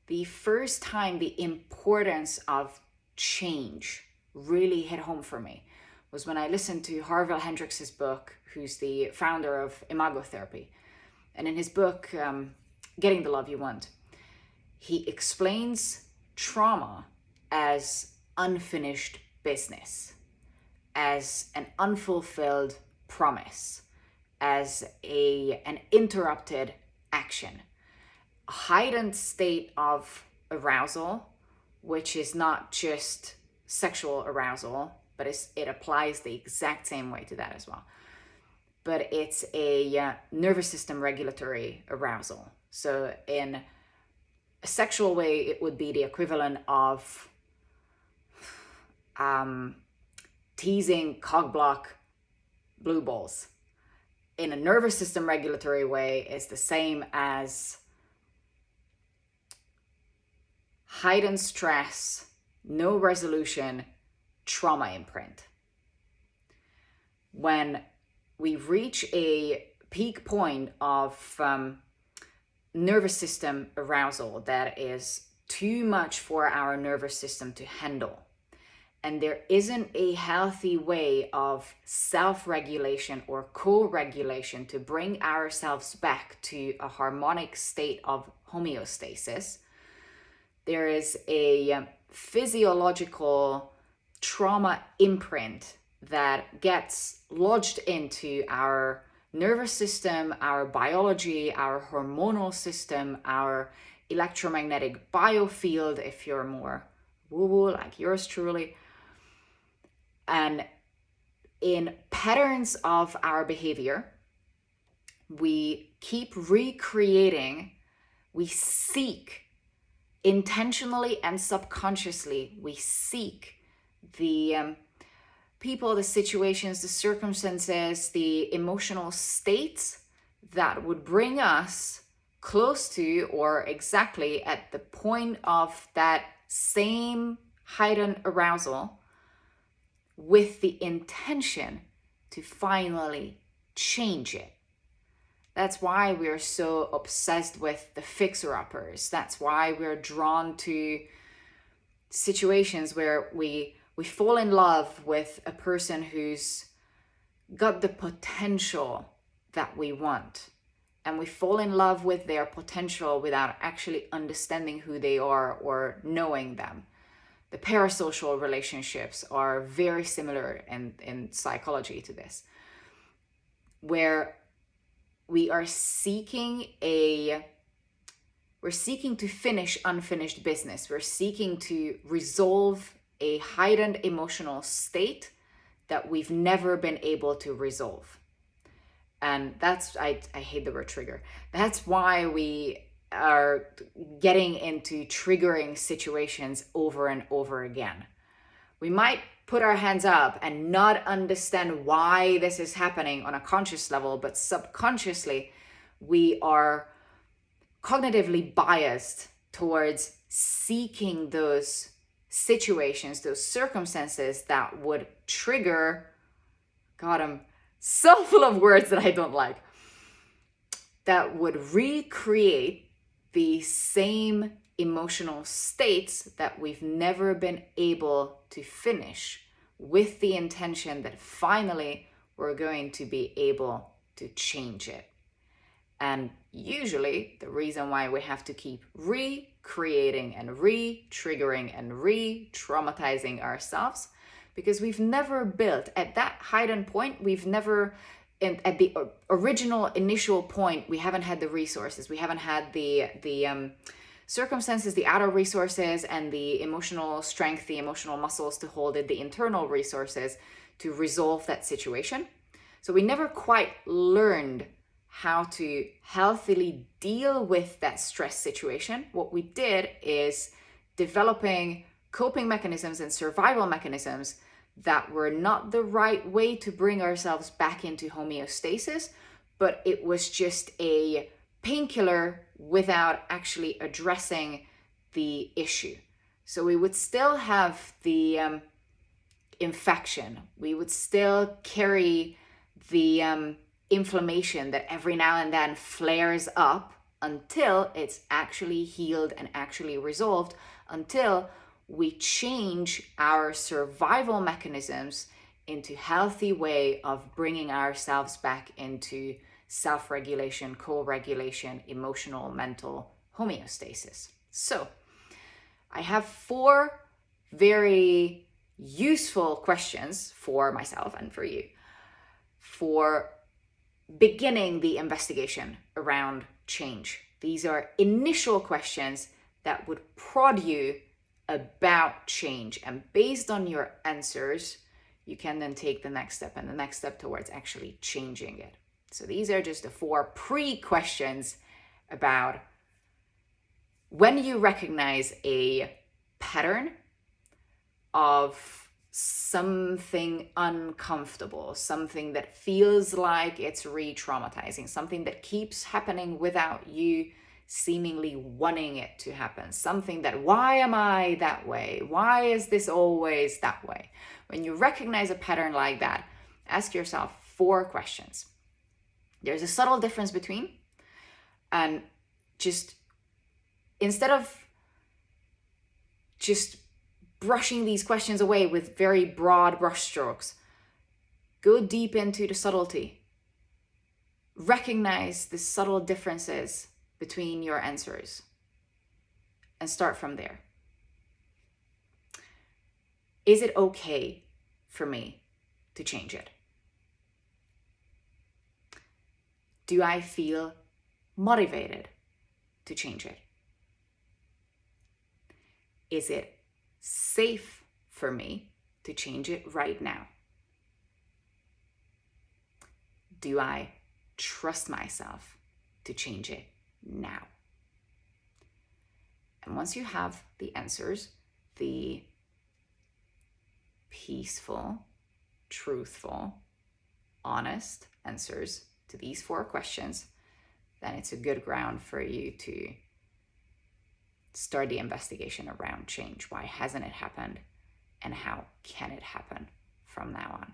the first time the importance of change really hit home for me was when I listened to Harville Hendrix's book, who's the founder of imago therapy. And in his book, Getting the Love You Want, he explains trauma as unfinished business, as an unfulfilled promise, as an interrupted action, a heightened state of arousal, which is not just sexual arousal, but it applies the exact same way to that as well. But it's a nervous system regulatory arousal. So in a sexual way, it would be the equivalent of teasing cockblock blue balls. In a nervous system regulatory way, it's the same as heightened stress, no resolution, trauma imprint. When we reach a peak point of nervous system arousal that is too much for our nervous system to handle, and there isn't a healthy way of self-regulation or co-regulation to bring ourselves back to a harmonic state of homeostasis, there is a physiological trauma imprint that gets lodged into our nervous system, our biology, our hormonal system, our electromagnetic biofield, if you're more woo-woo like yours truly. And in patterns of our behavior, we keep recreating, we seek intentionally and subconsciously, we seek the people, the situations, the circumstances, the emotional states that would bring us close to or exactly at the point of that same heightened arousal, with the intention to finally change it. That's why we're so obsessed with the fixer-uppers. That's why we're drawn to situations where we fall in love with a person who's got the potential that we want. And we fall in love with their potential without actually understanding who they are or knowing them. The parasocial relationships are very similar in psychology to this, where we are seeking to finish unfinished business. We're seeking to resolve a heightened emotional state that we've never been able to resolve. And that's, I hate the word trigger. That's why we are getting into triggering situations over and over again. We might put our hands up and not understand why this is happening on a conscious level, but subconsciously we are cognitively biased towards seeking those situations, those circumstances that would trigger, God, I'm so full of words that I don't like, that would recreate the same emotional states that we've never been able to finish, with the intention that finally we're going to be able to change it. And usually the reason why we have to keep recreating and re-triggering and re-traumatizing ourselves, because we've never built at that heightened point, at the original initial point, we haven't had the resources, we haven't had the circumstances, the outer resources, and the emotional strength, the emotional muscles to hold it, the internal resources to resolve that situation. So we never quite learned how to healthily deal with that stress situation. What we did is developing coping mechanisms and survival mechanisms that were not the right way to bring ourselves back into homeostasis, but it was just a painkiller without actually addressing the issue. So we would still have the infection, we would still carry the inflammation that every now and then flares up until it's actually healed and actually resolved, until we change our survival mechanisms into healthy way of bringing ourselves back into self-regulation, co-regulation, emotional, mental homeostasis. So I have 4 very useful questions for myself and for you for beginning the investigation around change. These are initial questions that would prod you about change, and based on your answers, you can then take the next step and the next step towards actually changing it. So these are just the 4 pre-questions about when you recognize a pattern of something uncomfortable, something that feels like it's re-traumatizing, something that keeps happening without you seemingly wanting it to happen, something that, why am I that way? Why is this always that way? When you recognize a pattern like that, ask yourself 4 questions. There's a subtle difference between, and just instead of just brushing these questions away with very broad brushstrokes, go deep into the subtlety. Recognize the subtle differences between your answers and start from there. Is it okay for me to change it? Do I feel motivated to change it? Is it safe for me to change it right now? Do I trust myself to change it now? And once you have the answers, the peaceful, truthful, honest answers to these 4 questions, then it's a good ground for you to start the investigation around change. Why hasn't it happened? And how can it happen from now on?